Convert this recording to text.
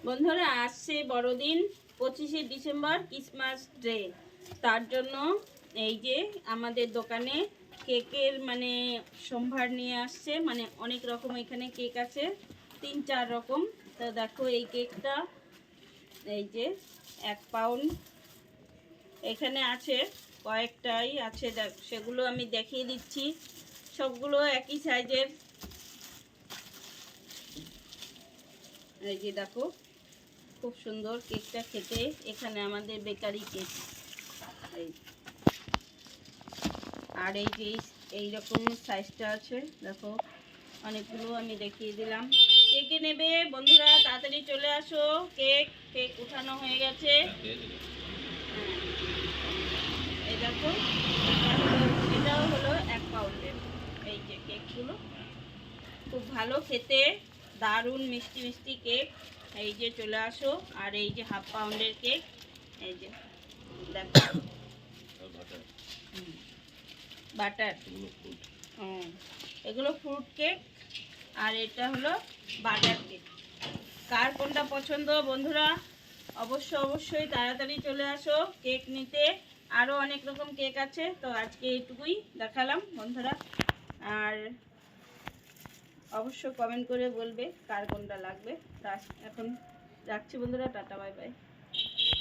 বন্ধুরা আসছে বড়দিন 25শে ডিসেম্বর ক্রিসমাস ডে, তার জন্য এই যে আমাদের দোকানে কেকের মানে সম্ভার নিয়ে আসছে, মানে অনেক রকম এখানে কেক আছে, 3-4 রকম। তো দেখো এই কেকটা এই যে 1 পাউন্ড এখানে আছে, কয়েকটাই আছে, সেগুলো আমি দেখিয়ে দিচ্ছি। সবগুলো একই সাইজের। এই যে দেখো খুব সুন্দর কেকটা খেতে। এখানে আমাদের বেকারি কেক। আর এই যে এইরকম সাইজটা আছে, দেখো অনেকগুলো আমি দেখিয়ে দিলাম। কে কে নেবে বন্ধুরা তাড়াতাড়ি চলে আসো। কেক উঠানো হয়ে গেছে। এই দেখো এটাও হলো 1 পাউন্ডের। এই যে কেকগুলো খুব ভালো খেতে, দারুণ মিষ্টি মিষ্টি কেক। এই যে চলে আসো। আর এই যে 1/2 পাউন্ডের কেক, এই যে দেখো বাটার, এগুলো ফ্রুট কেক, আর এটা হলো বাটার কেক। কার কোনটা পছন্দ বন্ধুরা অবশ্যই তাড়াতাড়ি চলে আসো কেক নিতে। আরও অনেক রকম কেক আছে, তো আজকে এইটুকুই দেখালাম বন্ধুরা। আর অবশ্য কমেন্ট করে বলবে কার কোনটা লাগবে। এখন রাখছি বন্ধুরা, টাটা বাই বাই।